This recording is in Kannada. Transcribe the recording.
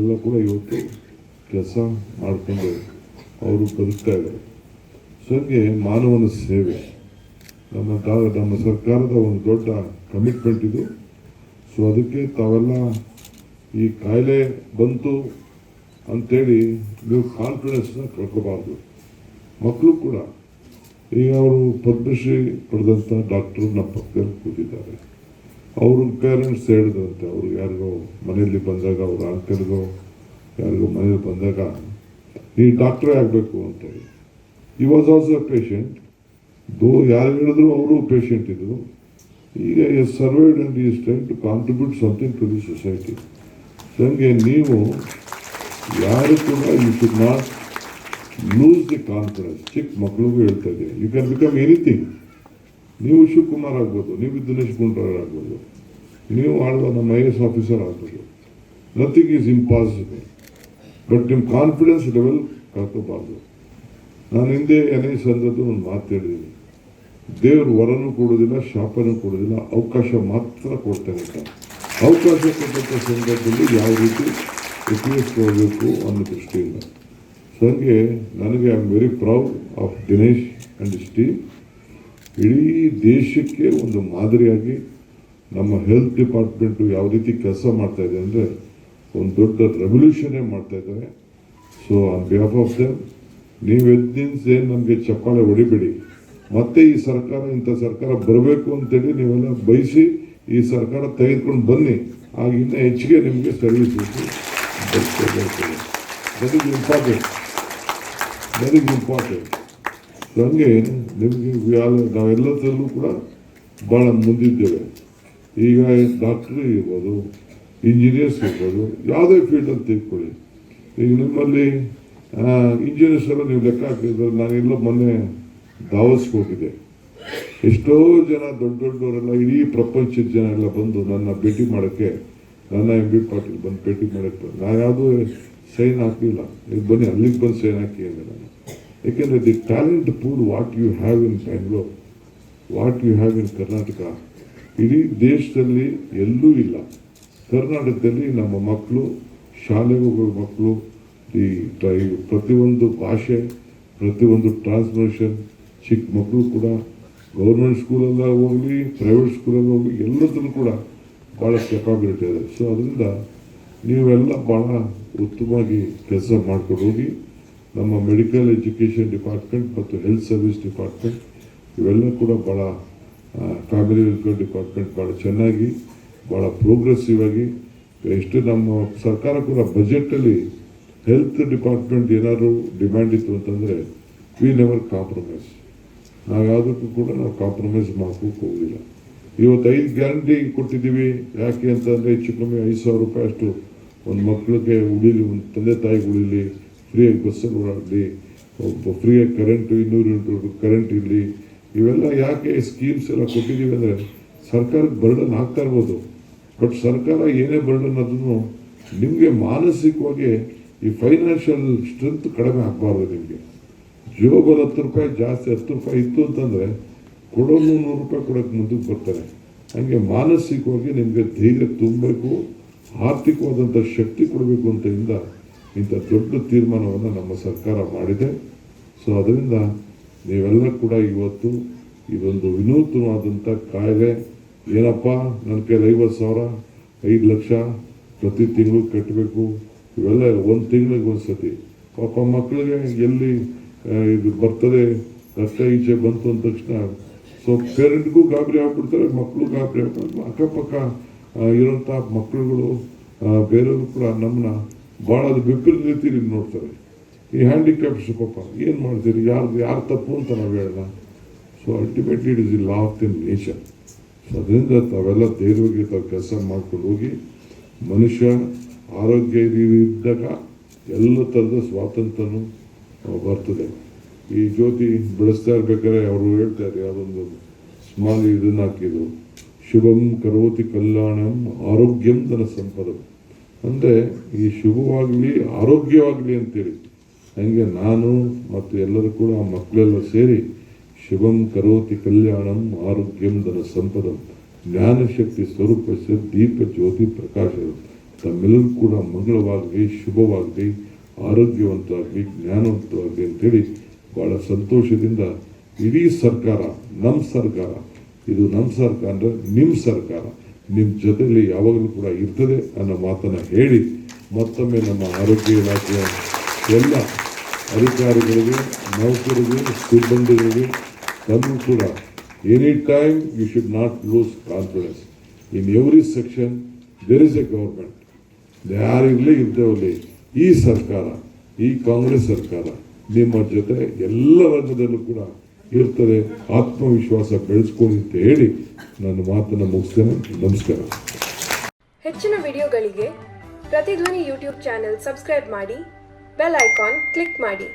ಎಲ್ಲ ಕೂಡ ಇವತ್ತು ಕೆಲಸ ಮಾಡಿಕೊಂಡು ಅವರು ಬದುಕ್ತಾ ಇದ್ದಾರೆ. ಸೊ ಹಂಗೆ ಮಾನವನ ಸೇವೆ ನಮ್ಮ ಸರ್ಕಾರದ ಒಂದು ದೊಡ್ಡ ಕಮಿಟ್ಮೆಂಟ್ ಇದು. ಸೊ ಅದಕ್ಕೆ ತಾವೆಲ್ಲ ಈ ಕಾಯಿಲೆ ಬಂತು ಅಂಥೇಳಿ ನೀವು ಕಾನ್ಫಿಡೆನ್ಸ್ನ ಕಳ್ಕೋಬಾರ್ದು. ಮಕ್ಕಳು ಕೂಡ ಈಗ ಅವರು ಪದ್ಮಶ್ರೀ ಪಡೆದಂಥ ಡಾಕ್ಟ್ರು ನಮ್ಮ ಪಕ್ಕದಲ್ಲಿ ಕೂತಿದ್ದಾರೆ. ಅವ್ರ ಪೇರೆಂಟ್ಸ್ ಹೇಳಿದ್ರಂತೆ, ಅವ್ರು ಯಾರಿಗೋ ಮನೆಯಲ್ಲಿ ಬಂದಾಗ ಅವ್ರ ಅಂಕಲ್ಗೋ ಯಾರಿಗೋ ಮನೇಲಿ ಬಂದಾಗ ನೀ ಡಾಕ್ಟ್ರೇ ಆಗಬೇಕು ಅಂತೇಳಿ. ಈ ವಾಸ್ ಆಲ್ಸೋ ಅ ಪೇಷಂಟ್. ಯಾರು ಹೇಳಿದ್ರು ಅವರು ಪೇಷಂಟ್ ಇದ್ರು. ಈಗ survived and is trying to contribute something to the society. ಹಂಗೆ ನೀವು ಯಾರು ಕೂಡ you should not lose the confidence. ಚಿಕ್ಕ ಮಕ್ಕಳಿಗೂ ಹೇಳ್ತಾ ಇದ್ದೀನಿ, ಯು ಕ್ಯಾನ್ ಬಿಕಮ್ ಎನಿಥಿಂಗ್. ನೀವು ಶಿವಕುಮಾರ್ ಆಗ್ಬೋದು, ನೀವು ದಿನೇಶ್ ಗುಂಡೂರಾವ್ ಆಗ್ಬೋದು, ನೀವು ಆಳುವ ನಮ್ಮ IAS ಆಫೀಸರ್ ಆಗ್ಬೋದು. Nothing is impossible. ಬಟ್ ನಿಮ್ಮ ಕಾನ್ಫಿಡೆನ್ಸ್ ಲೆವೆಲ್ ಕಳ್ಕೋಬಾರ್ದು. ನಾನು ಹಿಂದೆ NIS ಅಂದದ್ದು ಒಂದು ಮಾತು ಹೇಳಿದ್ದೀನಿ, ದೇವರು ವರನೂ ಕೊಡೋದಿಲ್ಲ, ಶಾಪನೂ ಕೊಡೋದಿಲ್ಲ, ಅವಕಾಶ ಮಾತ್ರ ಕೊಡ್ತಾನೆ ಅಂತ. ಅವಕಾಶ ಕೊಟ್ಟಂಥ ಸಂದರ್ಭದಲ್ಲಿ ಯಾವ ರೀತಿ ಉಪಯೋಗಿಸ್ಕೊಳ್ಬೇಕು ಅನ್ನೋ ದೃಷ್ಟಿಯಿಂದ. ಸೊ ಹಾಗೆ ನನಗೆ I am very proud of Dinesh and is team. ಇಡೀ ದೇಶಕ್ಕೆ ಒಂದು ಮಾದರಿಯಾಗಿ ನಮ್ಮ ಹೆಲ್ತ್ ಡಿಪಾರ್ಟ್ಮೆಂಟು ಯಾವ ರೀತಿ ಕೆಲಸ ಮಾಡ್ತಾ ಇದೆ ಅಂದರೆ ಒಂದು ದೊಡ್ಡ ರೆವಲ್ಯೂಷನ್ನೇ ಮಾಡ್ತಾ ಇದ್ದಾರೆ. So on behalf of them ನೀವು ಏನು ನಮಗೆ ಚಪ್ಪಾಳೆ ಹೊಡಿಬೇಡಿ. ಮತ್ತೆ ಈ ಸರ್ಕಾರ ಇಂಥ ಸರ್ಕಾರ ಬರಬೇಕು ಅಂತೇಳಿ ನೀವೆಲ್ಲ ಬಯಸಿ ಈ ಸರ್ಕಾರ ತೆಗೆದುಕೊಂಡು ಬನ್ನಿ. ಆಗ ಇನ್ನೂ ಹೆಚ್ಚಿಗೆ ನಿಮಗೆ service that is important. So ಹಂಗೆ ನಿಮಗೆ ನಾವೆಲ್ಲದರಲ್ಲೂ ಕೂಡ ಭಾಳ ಮುಂದಿದ್ದೇವೆ. ಈಗ ಡಾಕ್ಟ್ರು ಇರ್ಬೋದು, ಇಂಜಿನಿಯರ್ಸ್ ಇರ್ಬೋದು, ಯಾವುದೇ ಫೀಲ್ಡಲ್ಲಿ ತೆಗೆದುಕೊಳ್ಳಿ. ಈಗ ನಿಮ್ಮಲ್ಲಿ ಇಂಜಿನಿಯರ್ಸ್ ಎಲ್ಲ ನೀವು ಲೆಕ್ಕ ಹಾಕಿದ್ರೆ, ನಾನೆಲ್ಲ ಮೊನ್ನೆ ದಾವಸ್ಗೆ ಹೋಗಿದ್ದೆ. ಎಷ್ಟೋ ಜನ ದೊಡ್ಡವರೆಲ್ಲ ಇಡೀ ಪ್ರಪಂಚದ ಜನ ಎಲ್ಲ ಬಂದು ನನ್ನ ಭೇಟಿ ಮಾಡೋಕ್ಕೆ, ನನ್ನ MB ಪಾಟೀಲ್ ಬಂದು ಭೇಟಿ ಮಾಡೋಕ್ಕೆ ನಾನು ಯಾವುದೂ ಸೈನ್ ಹಾಕಲಿಲ್ಲ. ನೀವು ಬನ್ನಿ ಅಲ್ಲಿಗೆ ಬಂದು ಸೈನ್ ಹಾಕಿ ಅಂದರೆ ನಾನು. ಯಾಕೆಂದರೆ the talent pool what you have in Bangalore, what you have in Karnataka ಇಡೀ ದೇಶದಲ್ಲಿ ಎಲ್ಲೂ ಇಲ್ಲ. ಕರ್ನಾಟಕದಲ್ಲಿ ನಮ್ಮ ಮಕ್ಕಳು, ಶಾಲೆಗೆ ಹೋಗೋ ಮಕ್ಕಳು, ಈ ಪ್ರತಿಯೊಂದು ಭಾಷೆ, ಪ್ರತಿಯೊಂದು ಟ್ರಾನ್ಸ್ಫರ್ಮೇಷನ್, ಚಿಕ್ಕ ಮಕ್ಕಳು ಕೂಡ ಗೌರ್ಮೆಂಟ್ ಸ್ಕೂಲಲ್ಲ ಹೋಗಲಿ, ಪ್ರೈವೇಟ್ ಸ್ಕೂಲಲ್ಲಿ ಹೋಗಲಿ, ಎಲ್ಲದಲ್ಲೂ ಕೂಡ ಭಾಳ ಕೆಪಾಬಿಲಿಟಿ ಇದೆ. ಸೊ ಅದರಿಂದ ನೀವೆಲ್ಲ ಭಾಳ ಉತ್ತಮವಾಗಿ ಕೆಲಸ ಮಾಡ್ಕೊಂಡು ಹೋಗಿ. ನಮ್ಮ ಮೆಡಿಕಲ್ ಎಜುಕೇಷನ್ ಡಿಪಾರ್ಟ್ಮೆಂಟ್ ಮತ್ತು ಹೆಲ್ತ್ ಸರ್ವಿಸ್ ಡಿಪಾರ್ಟ್ಮೆಂಟ್ ಇವೆಲ್ಲ ಕೂಡ ಭಾಳ, ಫ್ಯಾಮಿಲಿ ವೆಲ್ಫೇರ್ ಡಿಪಾರ್ಟ್ಮೆಂಟ್ ಭಾಳ ಚೆನ್ನಾಗಿ, ಭಾಳ ಪ್ರೋಗ್ರೆಸಿವ್ ಆಗಿ. ಎಷ್ಟು ನಮ್ಮ ಸರ್ಕಾರ ಕೂಡ ಬಜೆಟಲ್ಲಿ ಹೆಲ್ತ್ ಡಿಪಾರ್ಟ್ಮೆಂಟ್ ಏನಾದರೂ ಡಿಮ್ಯಾಂಡ್ ಇತ್ತು ಅಂತಂದರೆ ವಿ ನೆವರ್ ಕಾಂಪ್ರಮೈಸ್. ನಾವು ಯಾವುದಕ್ಕೂ ಕೂಡ ನಾವು ಕಾಂಪ್ರಮೈಸ್ ಮಾಡೋಕ್ಕೆ ಹೋಗಲಿಲ್ಲ. ಇವತ್ತು 5 ಗ್ಯಾರಂಟಿ ಕೊಟ್ಟಿದ್ದೀವಿ. ಯಾಕೆ ಅಂತಂದರೆ ಹೆಚ್ಚು ಕಮ್ಮಿ 5,000 ರೂಪಾಯಿ ಅಷ್ಟು ಒಂದು ಮಕ್ಕಳಿಗೆ ಉಳಿಲಿ, ಒಂದು ತಂದೆ ತಾಯಿಗೆ ಉಳಿಲಿ, ಫ್ರೀಯಾಗಿ ಬಸ್ಸಲ್ಲಿ ಓಡಾಡಲಿ, ಫ್ರೀಯಾಗಿ ಕರೆಂಟು 200 ಯೂನಿಟ್ ಕರೆಂಟ್ ಇರಲಿ. ಇವೆಲ್ಲ ಯಾಕೆ ಸ್ಕೀಮ್ಸ್ ಎಲ್ಲ ಕೊಟ್ಟಿದ್ದೀವಿ ಅಂದರೆ ಸರ್ಕಾರಕ್ಕೆ ಬರ್ಡನ್ ಆಗ್ತಾ ಇರ್ಬೋದು. ಬಟ್ ಸರ್ಕಾರ ಏನೇ ಬರ್ಡನ್ ಅದನ್ನು ನಿಮಗೆ ಮಾನಸಿಕವಾಗಿ ಈ ಫೈನಾನ್ಷಿಯಲ್ ಸ್ಟ್ರೆಂತ್ ಕಡಿಮೆ ಆಗಬಾರ್ದು. ನಿಮಗೆ ಜೋಬಲ್ಲಿ 10 ರೂಪಾಯಿ ಜಾಸ್ತಿ 10 ರೂಪಾಯಿ ಇತ್ತು ಅಂತಂದರೆ ಕೊಡೋನು 100 ರೂಪಾಯಿ ಕೊಡೋಕ್ಕೆ ಮುಂದಕ್ಕೆ ಬರ್ತಾರೆ. ಹಾಗೆ ಮಾನಸಿಕವಾಗಿ ನಿಮಗೆ ಧೈರ್ಯ ತುಂಬಬೇಕು, ಆರ್ಥಿಕವಾದಂಥ ಶಕ್ತಿ ಕೊಡಬೇಕು ಅಂತ ಇಂಥ ದೊಡ್ಡ ತೀರ್ಮಾನವನ್ನು ನಮ್ಮ ಸರ್ಕಾರ ಮಾಡಿದೆ. ಸೊ ಅದರಿಂದ ನೀವೆಲ್ಲ ಕೂಡ ಇವತ್ತು ಇದೊಂದು ವಿನೂತನವಾದಂಥ ಕಾಯಿಲೆ, ಏನಪ್ಪ ನನ್ನ ಕೈಲಿ 50,000 5 ಲಕ್ಷ ಪ್ರತಿ ತಿಂಗಳು ಕಟ್ಟಬೇಕು, ಇವೆಲ್ಲ ಒಂದು ತಿಂಗಳಿಗೆ ಒಂದು ಸತಿ. ಪಾಪ ಮಕ್ಕಳಿಗೆ ಎಲ್ಲಿ ಇದು ಬರ್ತದೆ, ರಕ್ತ ಈಚೆ ಬಂತು ಅಂದ ತಕ್ಷಣ ಸೊ ಪೇರೆಂಟ್ಗೂ ಗಾಬರಿ ಆಗ್ಬಿಡ್ತಾರೆ, ಮಕ್ಕಳು ಗಾಬರಿ ಆಗ್ಬಿಡ್ತಾರೆ. ಅಕ್ಕಪಕ್ಕ ಇರೋಂಥ ಮಕ್ಕಳುಗಳು ಬೇರೆಯವರು ಕೂಡ ನಮ್ಮನ್ನ ಭಾಳ ಅದು ವಿಪರೀತ ರೀತಿಯಲ್ಲಿ ನೋಡ್ತಾರೆ. ಈ ಹ್ಯಾಂಡಿಕ್ಯಾಪ್ಸ್ ಪಾಪ ಏನು ಮಾಡ್ತೀರಿ, ಯಾರು ತಪ್ಪು ಅಂತ ನಾವು ಹೇಳೋಣ. So ultimately it is the law of the nature. So ಅದರಿಂದ ತಾವೆಲ್ಲ ಧೈರ್ಯವಾಗಿ ತಾವು ಕೆಲಸ ಮಾಡ್ಕೊಂಡು ಹೋಗಿ. ಮನುಷ್ಯ ಆರೋಗ್ಯ ಇದ್ದಾಗ ಎಲ್ಲ ಥರದ ಸ್ವಾತಂತ್ರ್ಯನೂ ಬರ್ತದೆ. ಈ ಜ್ಯೋತಿ ಬೆಳೆಸ್ತಾ ಇರ್ಬೇಕಾದ್ರೆ ಅವರು ಹೇಳ್ತಾರೆ, ಯಾವುದೊಂದು ಸ್ಮಾಲ್ ಇದನ್ನು ಹಾಕಿದ್ರು, ಶುಭಂ ಕರೋತಿ ಕಲ್ಯಾಣಂ ಆರೋಗ್ಯಂ ಧನ ಸಂಪದಂ. ಅಂದರೆ ಈ ಶುಭವಾಗಲಿ ಆರೋಗ್ಯವಾಗಲಿ ಅಂತೇಳಿ. ಹಾಗೆ ನಾನು ಮತ್ತು ಎಲ್ಲರೂ ಕೂಡ ಮಕ್ಕಳೆಲ್ಲ ಸೇರಿ ಶುಭಂ ಕರೋತಿ ಕಲ್ಯಾಣಂ ಆರೋಗ್ಯಂ ಧನ ಸಂಪದಂ ಜ್ಞಾನಶಕ್ತಿ ಸ್ವರೂಪ ದೀಪ ಜ್ಯೋತಿ ಪ್ರಕಾಶ ತಮ್ಮೆಲ್ಲರೂ ಕೂಡ ಮಂಗಳವಾಗಲಿ, ಶುಭವಾಗಲಿ, ಆರೋಗ್ಯವಂತರಾಗಲಿ, ಜ್ಞಾನವಂತರಾಗಲಿ ಅಂತೇಳಿ ಭಾಳ ಸಂತೋಷದಿಂದ ಇಡೀ ಸರ್ಕಾರ, ನಮ್ಮ ಸರ್ಕಾರ, ಇದು ನಮ್ಮ ಸರ್ಕಾರ ಅಂದರೆ ನಿಮ್ಮ ಸರ್ಕಾರ, ನಿಮ್ಮ ಜೊತೆಯಲ್ಲಿ ಯಾವಾಗಲೂ ಕೂಡ ಇರ್ತದೆ ಅನ್ನೋ ಮಾತನ್ನು ಹೇಳಿ ಮತ್ತೊಮ್ಮೆ ನಮ್ಮ ಆರೋಗ್ಯ ಇಲಾಖೆಯ ಎಲ್ಲ ಅಧಿಕಾರಿಗಳಿಗೆ, ನೌಕರಿಗೆ, ಸಿಬ್ಬಂದಿಗಳಿಗೆ ತಮ್ಮೂ ಕೂಡ any time you should not lose confidence. In every section there is a government. ಯಾರಿರಲಿ ಇದ್ದವಲ್ಲಿ ಈ ಸರ್ಕಾರ, ಈ ಕಾಂಗ್ರೆಸ್ ಸರ್ಕಾರ ನಿಮ್ಮ ಜೊತೆ ಎಲ್ಲ ರಂಗದಲ್ಲೂ ಕೂಡ ಇರ್ತದೆ. ಆತ್ಮವಿಶ್ವಾಸ ಬೆಳೆಸ್ಕೊಳ್ಳಿ ಅಂತ ಹೇಳಿ ನನ್ನ ಮಾತನ್ನು ಮುಗಿಸ್ತೇನೆ. ನಮಸ್ಕಾರ. ಹೆಚ್ಚಿನ ವಿಡಿಯೋಗಳಿಗೆ ಪ್ರತಿಧ್ವನಿ ಯೂಟ್ಯೂಬ್ ಚಾನೆಲ್ ಸಬ್ಸ್ಕ್ರೈಬ್ ಮಾಡಿ, ಬೆಲ್ ಐಕಾನ್ ಕ್ಲಿಕ್ ಮಾಡಿ.